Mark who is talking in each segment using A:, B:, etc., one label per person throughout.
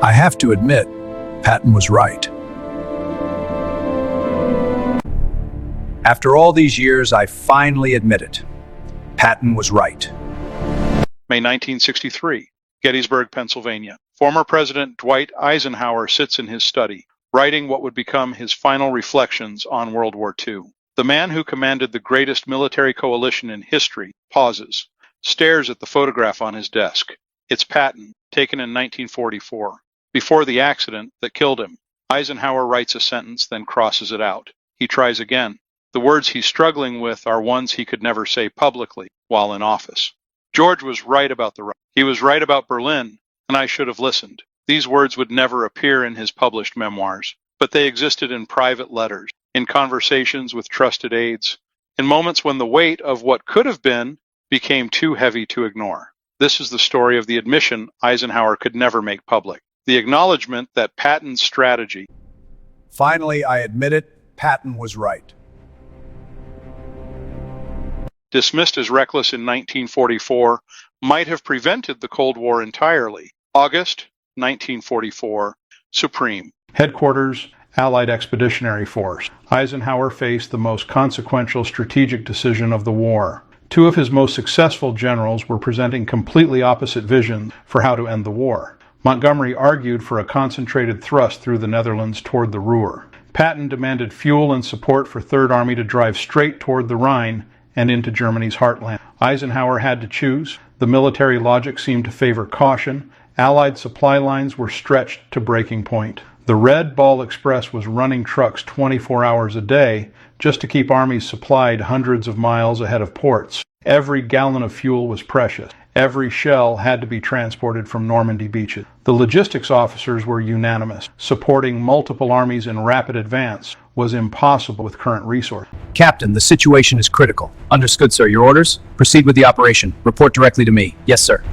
A: I have to admit, Patton was right. After all these years, I finally admit it. Patton was right.
B: May 1963, Gettysburg, Pennsylvania. Former President Dwight Eisenhower sits in his study, writing what would become his final reflections on World War II. The man who commanded the greatest military coalition in history pauses, stares at the photograph on his desk. It's Patton, taken in 1944. Before the accident that killed him, Eisenhower writes a sentence, then crosses it out. He tries again. The words he's struggling with are ones he could never say publicly while in office. George was right about the right. He was right about Berlin, and I should have listened. These words would never appear in his published memoirs, but they existed in private letters, in conversations with trusted aides, in moments when the weight of what could have been became too heavy to ignore. This is the story of the admission Eisenhower could never make public. The acknowledgement that Patton's strategy.
A: Finally, I admit it, Patton was right.
B: Dismissed as reckless in 1944, might have prevented the Cold War entirely. August 1944, Supreme. Headquarters, Allied Expeditionary Force. Eisenhower faced the most consequential strategic decision of the war. Two of his most successful generals were presenting completely opposite visions for how to end the war. Montgomery argued for a concentrated thrust through the Netherlands toward the Ruhr. Patton demanded fuel and support for Third Army to drive straight toward the Rhine and into Germany's heartland. Eisenhower had to choose. The military logic seemed to favor caution. Allied supply lines were stretched to breaking point. The Red Ball Express was running trucks 24 hours a day just to keep armies supplied hundreds of miles ahead of ports. Every gallon of fuel was precious. Every shell had to be transported from Normandy beaches. The logistics officers were unanimous. Supporting multiple armies in rapid advance was impossible with current resources.
A: Captain, the situation is critical. Understood, sir. Your orders? Proceed with the operation. Report directly to me. Yes, sir.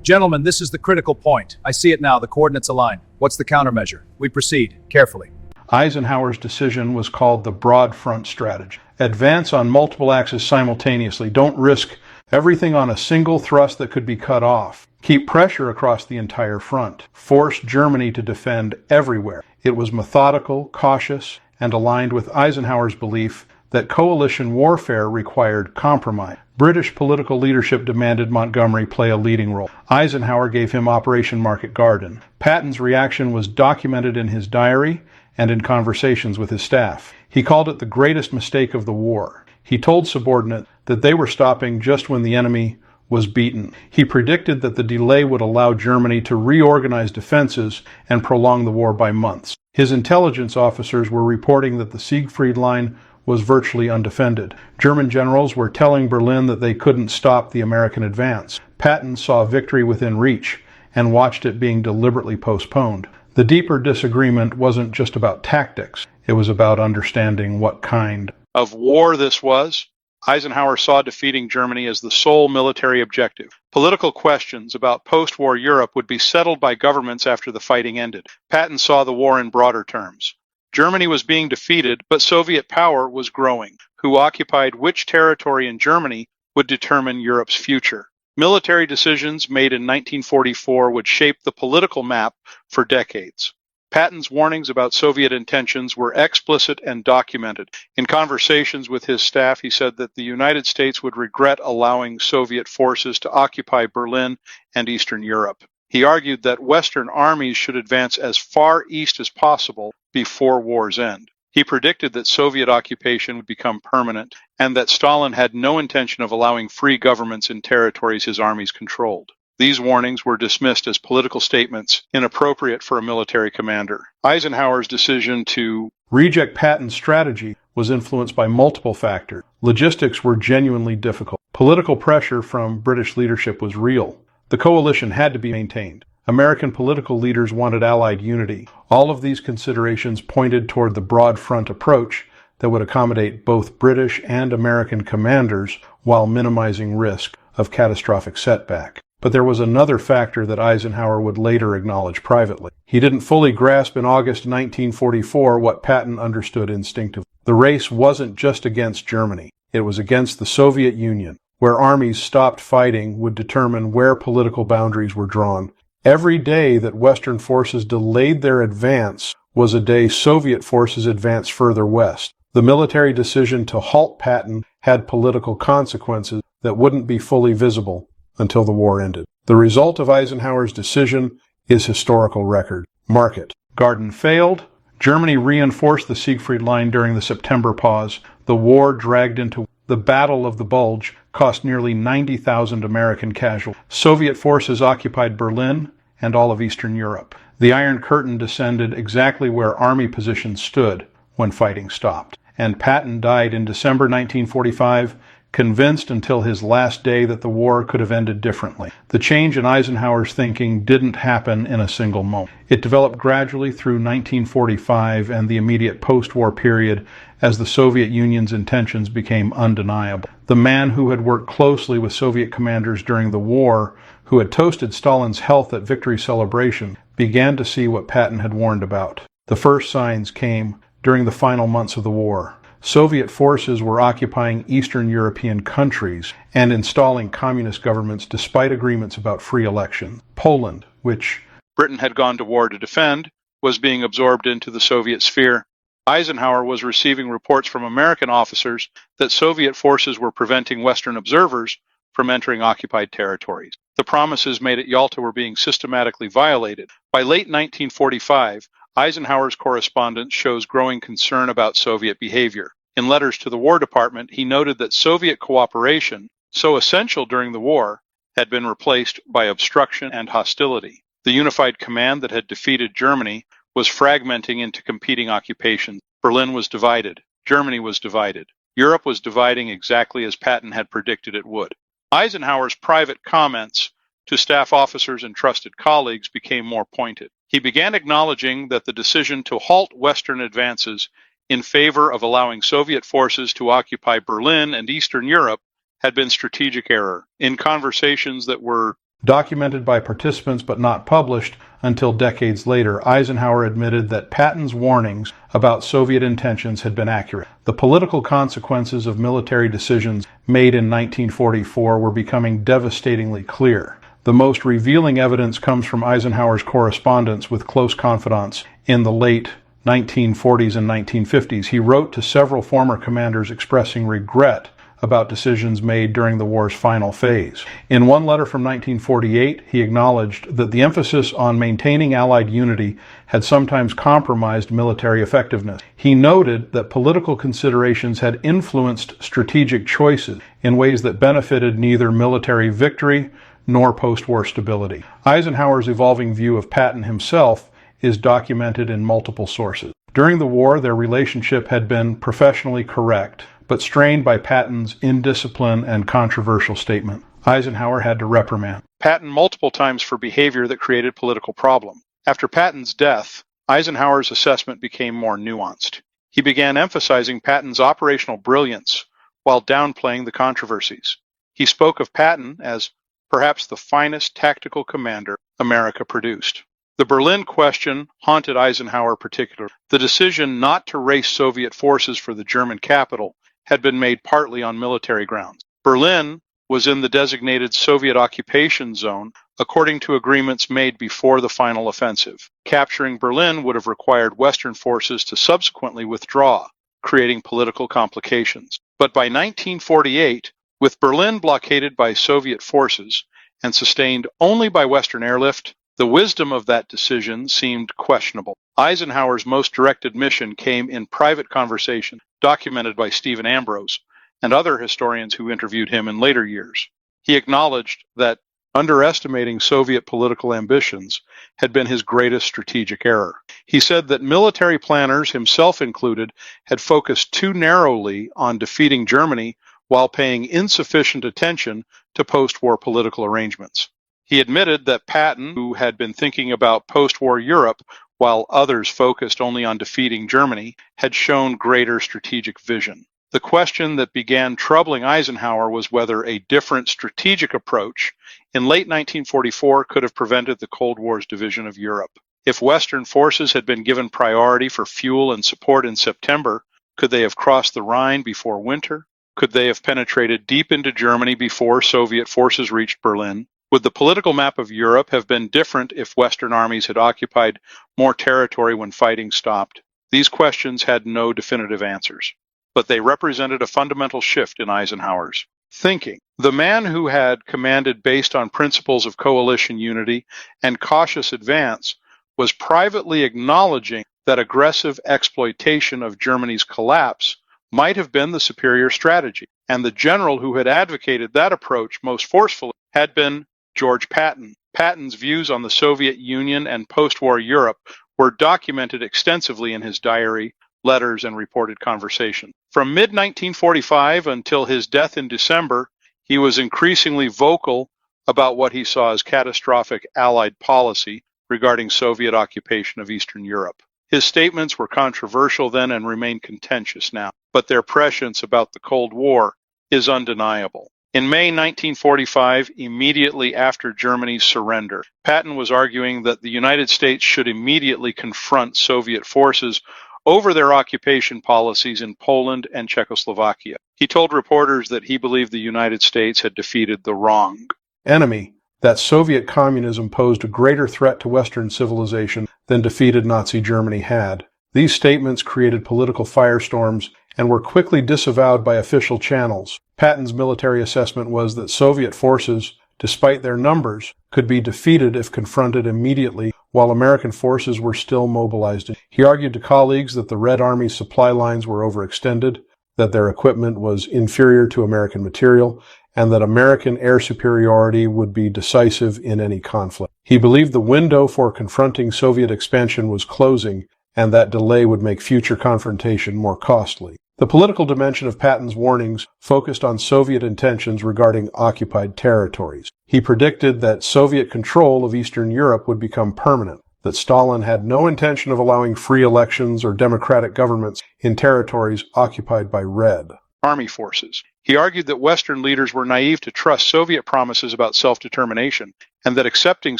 A: Gentlemen, this is the critical point. I see it now. The coordinates align. What's the countermeasure? We proceed. Carefully.
B: Eisenhower's decision was called the broad front strategy. Advance on multiple axes simultaneously. Don't risk everything on a single thrust that could be cut off. Keep pressure across the entire front. Force Germany to defend everywhere. It was methodical, cautious, and aligned with Eisenhower's belief that coalition warfare required compromise. British political leadership demanded Montgomery play a leading role. Eisenhower gave him Operation Market Garden. Patton's reaction was documented in his diary and in conversations with his staff. He called it the greatest mistake of the war. He told subordinates that they were stopping just when the enemy was beaten. He predicted that the delay would allow Germany to reorganize defenses and prolong the war by months. His intelligence officers were reporting that the Siegfried Line was virtually undefended. German generals were telling Berlin that they couldn't stop the American advance. Patton saw victory within reach and watched it being deliberately postponed. The deeper disagreement wasn't just about tactics. It was about understanding what kind of war this was. Eisenhower saw defeating Germany as the sole military objective. Political questions about post-war Europe would be settled by governments after the fighting ended. Patton saw the war in broader terms. Germany was being defeated, but Soviet power was growing. Who occupied which territory in Germany would determine Europe's future. Military decisions made in 1944 would shape the political map for decades. Patton's warnings about Soviet intentions were explicit and documented. In conversations with his staff, he said that the United States would regret allowing Soviet forces to occupy Berlin and Eastern Europe. He argued that Western armies should advance as far east as possible before war's end. He predicted that Soviet occupation would become permanent and that Stalin had no intention of allowing free governments in territories his armies controlled. These warnings were dismissed as political statements inappropriate for a military commander. Eisenhower's decision to reject Patton's strategy was influenced by multiple factors. Logistics were genuinely difficult. Political pressure from British leadership was real. The coalition had to be maintained. American political leaders wanted Allied unity. All of these considerations pointed toward the broad front approach that would accommodate both British and American commanders while minimizing risk of catastrophic setback. But there was another factor that Eisenhower would later acknowledge privately. He didn't fully grasp in August 1944 what Patton understood instinctively. The race wasn't just against Germany. It was against the Soviet Union. Where armies stopped fighting would determine where political boundaries were drawn. Every day that Western forces delayed their advance was a day Soviet forces advanced further west. The military decision to halt Patton had political consequences that wouldn't be fully visible until the war ended. The result of Eisenhower's decision is historical record. Mark it. Garden failed. Germany reinforced the Siegfried Line during the September pause. The war dragged into the Battle of the Bulge, cost nearly 90,000 American casualties. Soviet forces occupied Berlin and all of Eastern Europe. The Iron Curtain descended exactly where Army positions stood when fighting stopped. And Patton died in December 1945, convinced until his last day that the war could have ended differently. The change in Eisenhower's thinking didn't happen in a single moment. It developed gradually through 1945 and the immediate post-war period as the Soviet Union's intentions became undeniable. The man who had worked closely with Soviet commanders during the war, who had toasted Stalin's health at victory celebration, began to see what Patton had warned about. The first signs came during the final months of the war. Soviet forces were occupying Eastern European countries and installing communist governments despite agreements about free elections. Poland, which Britain had gone to war to defend, was being absorbed into the Soviet sphere. Eisenhower was receiving reports from American officers that Soviet forces were preventing Western observers from entering occupied territories. The promises made at Yalta were being systematically violated. By late 1945, Eisenhower's correspondence shows growing concern about Soviet behavior. In letters to the War Department, he noted that Soviet cooperation, so essential during the war, had been replaced by obstruction and hostility. The unified command that had defeated Germany was fragmenting into competing occupations. Berlin was divided. Germany was divided. Europe was dividing exactly as Patton had predicted it would. Eisenhower's private comments to staff officers and trusted colleagues became more pointed. He began acknowledging that the decision to halt Western advances in favor of allowing Soviet forces to occupy Berlin and Eastern Europe had been strategic error. In conversations that were documented by participants but not published until decades later, Eisenhower admitted that Patton's warnings about Soviet intentions had been accurate. The political consequences of military decisions made in 1944 were becoming devastatingly clear. The most revealing evidence comes from Eisenhower's correspondence with close confidants in the late 1940s and 1950s. He wrote to several former commanders expressing regret about decisions made during the war's final phase. In one letter from 1948, he acknowledged that the emphasis on maintaining Allied unity had sometimes compromised military effectiveness. He noted that political considerations had influenced strategic choices in ways that benefited neither military victory nor post-war stability. Eisenhower's evolving view of Patton himself is documented in multiple sources. During the war, their relationship had been professionally correct, but strained by Patton's indiscipline and controversial statement. Eisenhower had to reprimand Patton multiple times for behavior that created political problems. After Patton's death, Eisenhower's assessment became more nuanced. He began emphasizing Patton's operational brilliance while downplaying the controversies. He spoke of Patton as perhaps the finest tactical commander America produced. The Berlin question haunted Eisenhower particularly. The decision not to race Soviet forces for the German capital had been made partly on military grounds. Berlin was in the designated Soviet occupation zone according to agreements made before the final offensive. Capturing Berlin would have required Western forces to subsequently withdraw, creating political complications. But by 1948, with Berlin blockaded by Soviet forces and sustained only by Western airlift, the wisdom of that decision seemed questionable. Eisenhower's most direct admission came in private conversation documented by Stephen Ambrose and other historians who interviewed him in later years. He acknowledged that underestimating Soviet political ambitions had been his greatest strategic error. He said that military planners, himself included, had focused too narrowly on defeating Germany while paying insufficient attention to post-war political arrangements. He admitted that Patton, who had been thinking about post-war Europe while others focused only on defeating Germany, had shown greater strategic vision. The question that began troubling Eisenhower was whether a different strategic approach in late 1944 could have prevented the Cold War's division of Europe. If Western forces had been given priority for fuel and support in September, could they have crossed the Rhine before winter? Could they have penetrated deep into Germany before Soviet forces reached Berlin? Would the political map of Europe have been different if Western armies had occupied more territory when fighting stopped? These questions had no definitive answers, but they represented a fundamental shift in Eisenhower's thinking. The man who had commanded based on principles of coalition unity and cautious advance was privately acknowledging that aggressive exploitation of Germany's collapse might have been the superior strategy, and the general who had advocated that approach most forcefully had been George Patton. Patton's views on the Soviet Union and post-war Europe were documented extensively in his diary, letters, and reported conversation. From mid-1945 until his death in December, he was increasingly vocal about what he saw as catastrophic Allied policy regarding Soviet occupation of Eastern Europe. His statements were controversial then and remain contentious now, but their prescience about the Cold War is undeniable. In May 1945, immediately after Germany's surrender, Patton was arguing that the United States should immediately confront Soviet forces over their occupation policies in Poland and Czechoslovakia. He told reporters that he believed the United States had defeated the wrong
C: enemy, that Soviet communism posed a greater threat to Western civilization than defeated Nazi Germany had. These statements created political firestorms and were quickly disavowed by official channels. Patton's military assessment was that Soviet forces, despite their numbers, could be defeated if confronted immediately, while American forces were still mobilized. He argued to colleagues that the Red Army's supply lines were overextended, that their equipment was inferior to American material, and that American air superiority would be decisive in any conflict. He believed the window for confronting Soviet expansion was closing, and that delay would make future confrontation more costly. The political dimension of Patton's warnings focused on Soviet intentions regarding occupied territories. He predicted that Soviet control of Eastern Europe would become permanent, that Stalin had no intention of allowing free elections or democratic governments in territories occupied by Red
B: Army forces. He argued that Western leaders were naive to trust Soviet promises about self-determination, and that accepting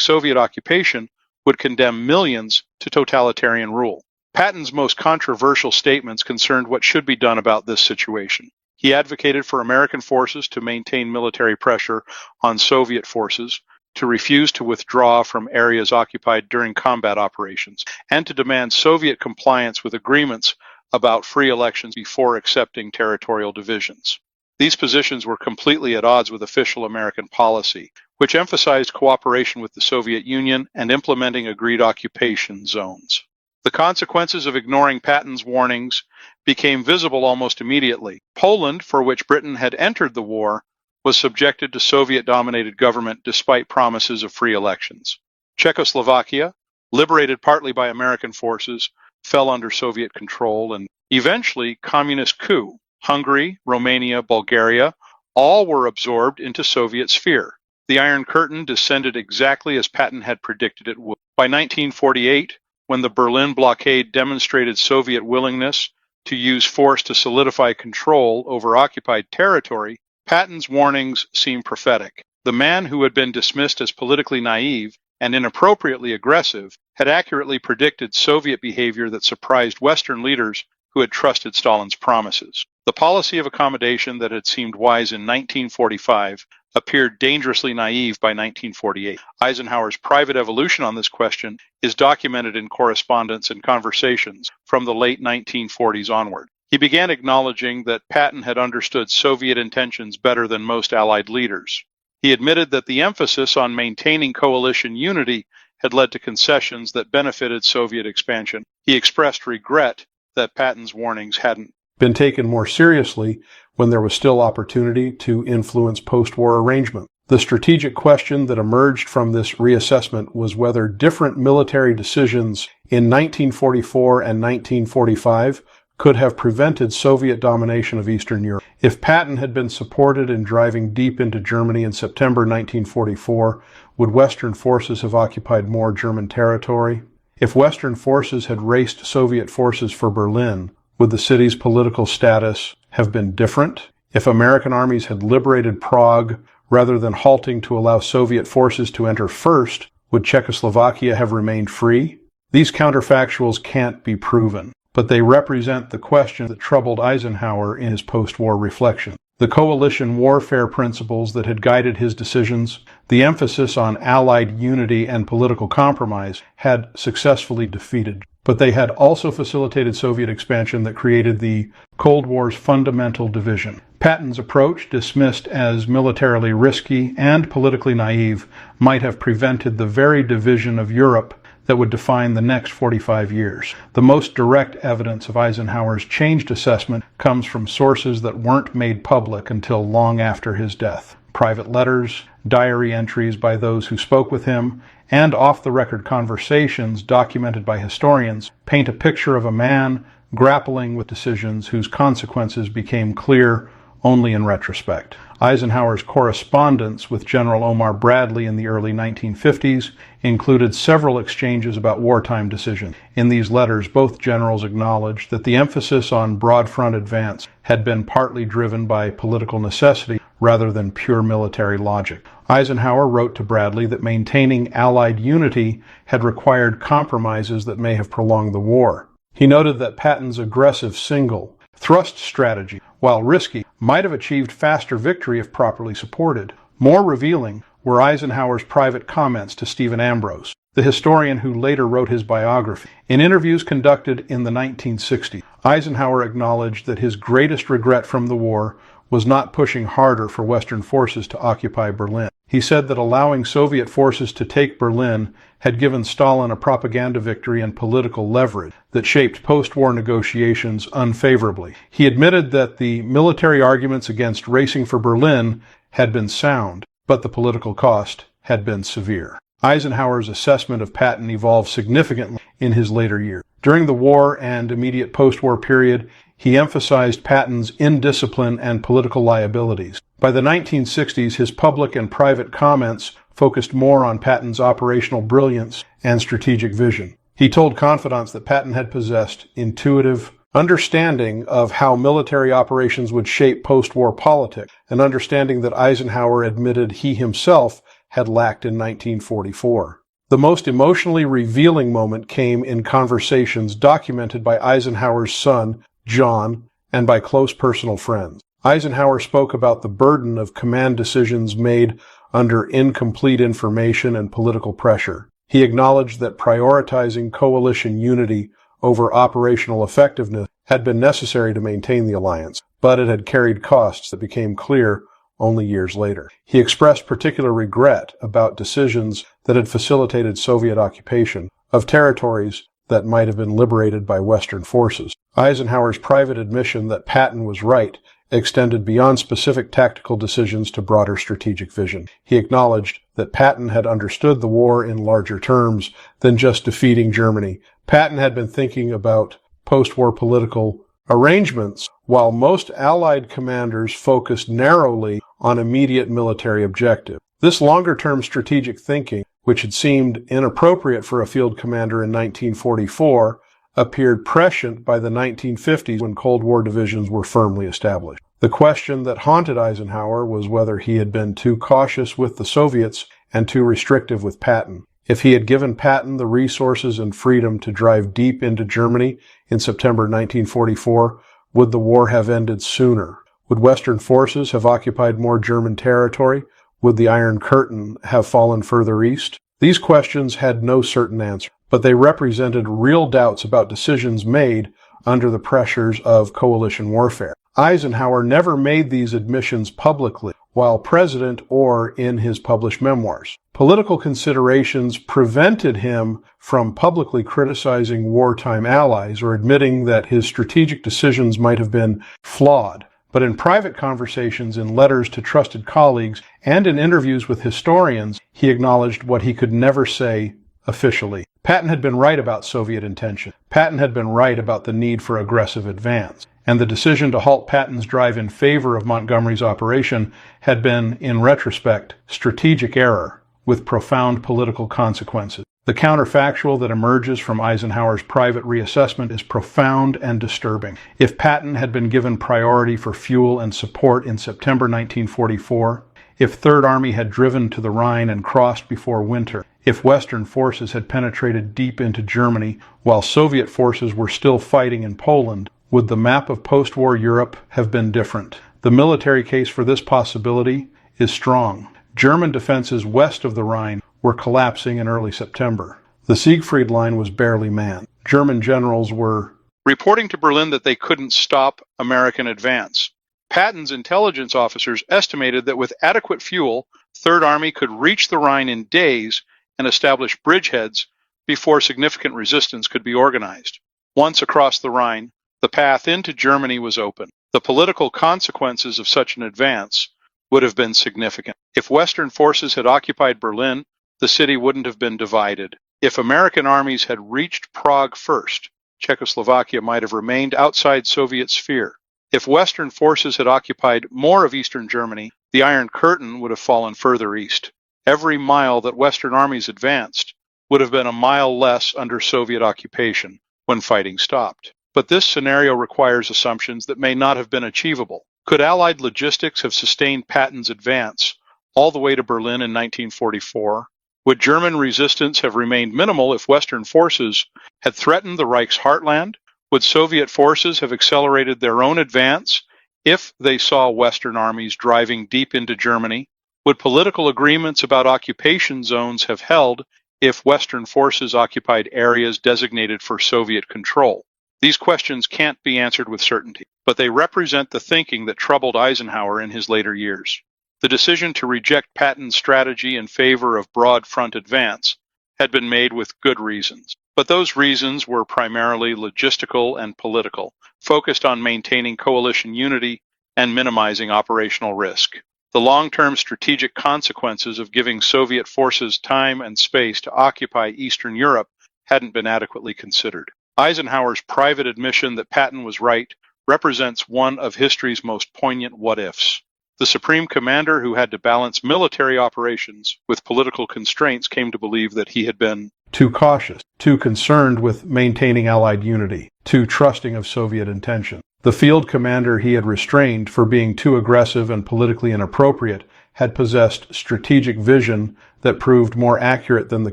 B: Soviet occupation would condemn millions to totalitarian rule. Patton's most controversial statements concerned what should be done about this situation. He advocated for American forces to maintain military pressure on Soviet forces, to refuse to withdraw from areas occupied during combat operations, and to demand Soviet compliance with agreements about free elections before accepting territorial divisions. These positions were completely at odds with official American policy, which emphasized cooperation with the Soviet Union and implementing agreed occupation zones. The consequences of ignoring Patton's warnings became visible almost immediately. Poland, for which Britain had entered the war, was subjected to Soviet-dominated government despite promises of free elections. Czechoslovakia, liberated partly by American forces, fell under Soviet control, and eventually communist coup. Hungary, Romania, Bulgaria, all were absorbed into Soviet sphere. The Iron Curtain descended exactly as Patton had predicted it would. By 1948, when the Berlin blockade demonstrated Soviet willingness to use force to solidify control over occupied territory, Patton's warnings seemed prophetic. The man who had been dismissed as politically naive and inappropriately aggressive had accurately predicted Soviet behavior that surprised Western leaders who had trusted Stalin's promises. The policy of accommodation that had seemed wise in 1945 appeared dangerously naive by 1948. Eisenhower's private evolution on this question is documented in correspondence and conversations from the late 1940s onward. He began acknowledging that Patton had understood Soviet intentions better than most Allied leaders. He admitted that the emphasis on maintaining coalition unity had led to concessions that benefited Soviet expansion. He expressed regret that Patton's warnings hadn't
C: been taken more seriously when there was still opportunity to influence post-war arrangement. The strategic question that emerged from this reassessment was whether different military decisions in 1944 and 1945 could have prevented Soviet domination of Eastern Europe. If Patton had been supported in driving deep into Germany in September 1944, would Western forces have occupied more German territory? If Western forces had raced Soviet forces for Berlin, would the city's political status have been different? If American armies had liberated Prague rather than halting to allow Soviet forces to enter first, would Czechoslovakia have remained free? These counterfactuals can't be proven, but they represent the question that troubled Eisenhower in his post-war reflection.
B: The coalition warfare principles that had guided his decisions, the emphasis on Allied unity and political compromise, had successfully defeated. But they had also facilitated Soviet expansion that created the Cold War's fundamental division. Patton's approach, dismissed as militarily risky and politically naive, might have prevented the very division of Europe that would define the next 45 years. The most direct evidence of Eisenhower's changed assessment comes from sources that weren't made public until long after his death. Private letters, diary entries by those who spoke with him, and off-the-record conversations documented by historians paint a picture of a man grappling with decisions whose consequences became clear only in retrospect. Eisenhower's correspondence with General Omar Bradley in the early 1950s included several exchanges about wartime decisions. In these letters, both generals acknowledged that the emphasis on broad front advance had been partly driven by political necessity rather than pure military logic. Eisenhower wrote to Bradley that maintaining Allied unity had required compromises that may have prolonged the war. He noted that Patton's aggressive single thrust strategy, while risky, might have achieved faster victory if properly supported. More revealing were Eisenhower's private comments to Stephen Ambrose, the historian who later wrote his biography. In interviews conducted in the 1960s, Eisenhower acknowledged that his greatest regret from the war was not pushing harder for Western forces to occupy Berlin. He said that allowing Soviet forces to take Berlin had given Stalin a propaganda victory and political leverage that shaped post-war negotiations unfavorably. He admitted that the military arguments against racing for Berlin had been sound, but the political cost had been severe. Eisenhower's assessment of Patton evolved significantly in his later years. During the war and immediate post-war period, he emphasized Patton's indiscipline and political liabilities. By the 1960s, his public and private comments focused more on Patton's operational brilliance and strategic vision. He told confidants that Patton had possessed intuitive understanding of how military operations would shape post-war politics, an understanding that Eisenhower admitted he himself had lacked in 1944. The most emotionally revealing moment came in conversations documented by Eisenhower's son, John, and by close personal friends. Eisenhower spoke about the burden of command decisions made under incomplete information and political pressure. He acknowledged that prioritizing coalition unity over operational effectiveness had been necessary to maintain the alliance, but it had carried costs that became clear only years later. He expressed particular regret about decisions that had facilitated Soviet occupation of territories that might have been liberated by Western forces. Eisenhower's private admission that Patton was right extended beyond specific tactical decisions to broader strategic vision. He acknowledged that Patton had understood the war in larger terms than just defeating Germany. Patton had been thinking about post-war political arrangements, while most Allied commanders focused narrowly on immediate military objectives. This longer-term strategic thinking, which had seemed inappropriate for a field commander in 1944, appeared prescient by the 1950s when Cold War divisions were firmly established. The question that haunted Eisenhower was whether he had been too cautious with the Soviets and too restrictive with Patton. If he had given Patton the resources and freedom to drive deep into Germany in September 1944, would the war have ended sooner? Would Western forces have occupied more German territory? Would the Iron Curtain have fallen further east? These questions had no certain answer, but they represented real doubts about decisions made under the pressures of coalition warfare. Eisenhower never made these admissions publicly while president or in his published memoirs. Political considerations prevented him from publicly criticizing wartime allies or admitting that his strategic decisions might have been flawed. But in private conversations, in letters to trusted colleagues, and in interviews with historians, he acknowledged what he could never say officially. Patton had been right about Soviet intention. Patton had been right about the need for aggressive advance. And the decision to halt Patton's drive in favor of Montgomery's operation had been, in retrospect, strategic error with profound political consequences. The counterfactual that emerges from Eisenhower's private reassessment is profound and disturbing. If Patton had been given priority for fuel and support in September 1944, if Third Army had driven to the Rhine and crossed before winter, if Western forces had penetrated deep into Germany while Soviet forces were still fighting in Poland, would the map of post-war Europe have been different? The military case for this possibility is strong. German defenses west of the Rhine were collapsing in early September. The Siegfried Line was barely manned. German generals were reporting to Berlin that they couldn't stop American advance. Patton's intelligence officers estimated that with adequate fuel, Third Army could reach the Rhine in days and establish bridgeheads before significant resistance could be organized. Once across the Rhine, the path into Germany was open. The political consequences of such an advance would have been significant. If Western forces had occupied Berlin, the city wouldn't have been divided. If American armies had reached Prague first, Czechoslovakia might have remained outside Soviet sphere. If Western forces had occupied more of Eastern Germany, the Iron Curtain would have fallen further east. Every mile that Western armies advanced would have been a mile less under Soviet occupation when fighting stopped. But this scenario requires assumptions that may not have been achievable. Could Allied logistics have sustained Patton's advance all the way to Berlin in 1944? Would German resistance have remained minimal if Western forces had threatened the Reich's heartland? Would Soviet forces have accelerated their own advance if they saw Western armies driving deep into Germany? Would political agreements about occupation zones have held if Western forces occupied areas designated for Soviet control? These questions can't be answered with certainty, but they represent the thinking that troubled Eisenhower in his later years. The decision to reject Patton's strategy in favor of broad front advance had been made with good reasons. But those reasons were primarily logistical and political, focused on maintaining coalition unity and minimizing operational risk. The long-term strategic consequences of giving Soviet forces time and space to occupy Eastern Europe hadn't been adequately considered. Eisenhower's private admission that Patton was right represents one of history's most poignant what-ifs. The Supreme Commander who had to balance military operations with political constraints came to believe that he had been
C: too cautious, too concerned with maintaining Allied unity, too trusting of Soviet intention. The field commander he had restrained for being too aggressive and politically inappropriate had possessed strategic vision that proved more accurate than the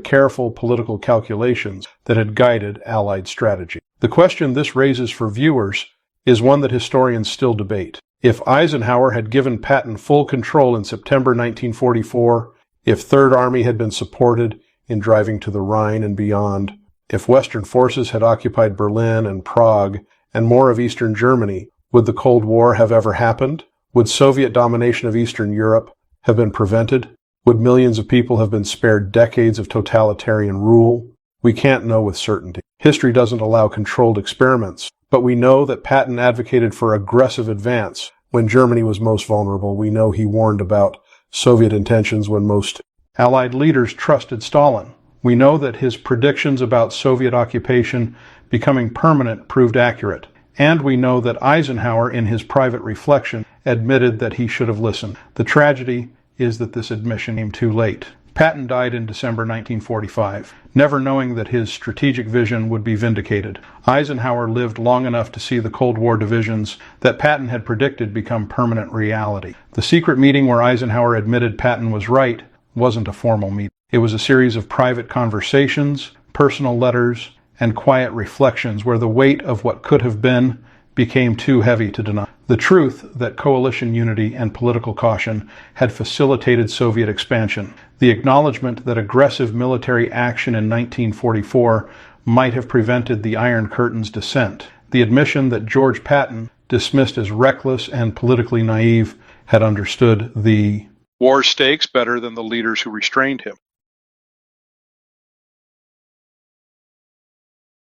C: careful political calculations that had guided Allied strategy. The question this raises for viewers is one that historians still debate. If Eisenhower had given Patton full control in September 1944, if Third Army had been supported in driving to the Rhine and beyond, if Western forces had occupied Berlin and Prague and more of Eastern Germany, would the Cold War have ever happened? Would Soviet domination of Eastern Europe have been prevented? Would millions of people have been spared decades of totalitarian rule? We can't know with certainty. History doesn't allow controlled experiments, but we know that Patton advocated for aggressive advance when Germany was most vulnerable. We know he warned about Soviet intentions when most Allied leaders trusted Stalin. We know that his predictions about Soviet occupation becoming permanent proved accurate. And we know that Eisenhower, in his private reflection, admitted that he should have listened. The tragedy is that this admission came too late. Patton died in December 1945, never knowing that his strategic vision would be vindicated. Eisenhower lived long enough to see the Cold War divisions that Patton had predicted become permanent reality. The secret meeting where Eisenhower admitted Patton was right wasn't a formal meeting. It was a series of private conversations, personal letters, and quiet reflections where the weight of what could have been became too heavy to deny. The truth that coalition unity and political caution had facilitated Soviet expansion, the acknowledgement that aggressive military action in 1944 might have prevented the Iron Curtain's descent, the admission that George Patton, dismissed as reckless and politically naive, had understood the war stakes better than the leaders who restrained him.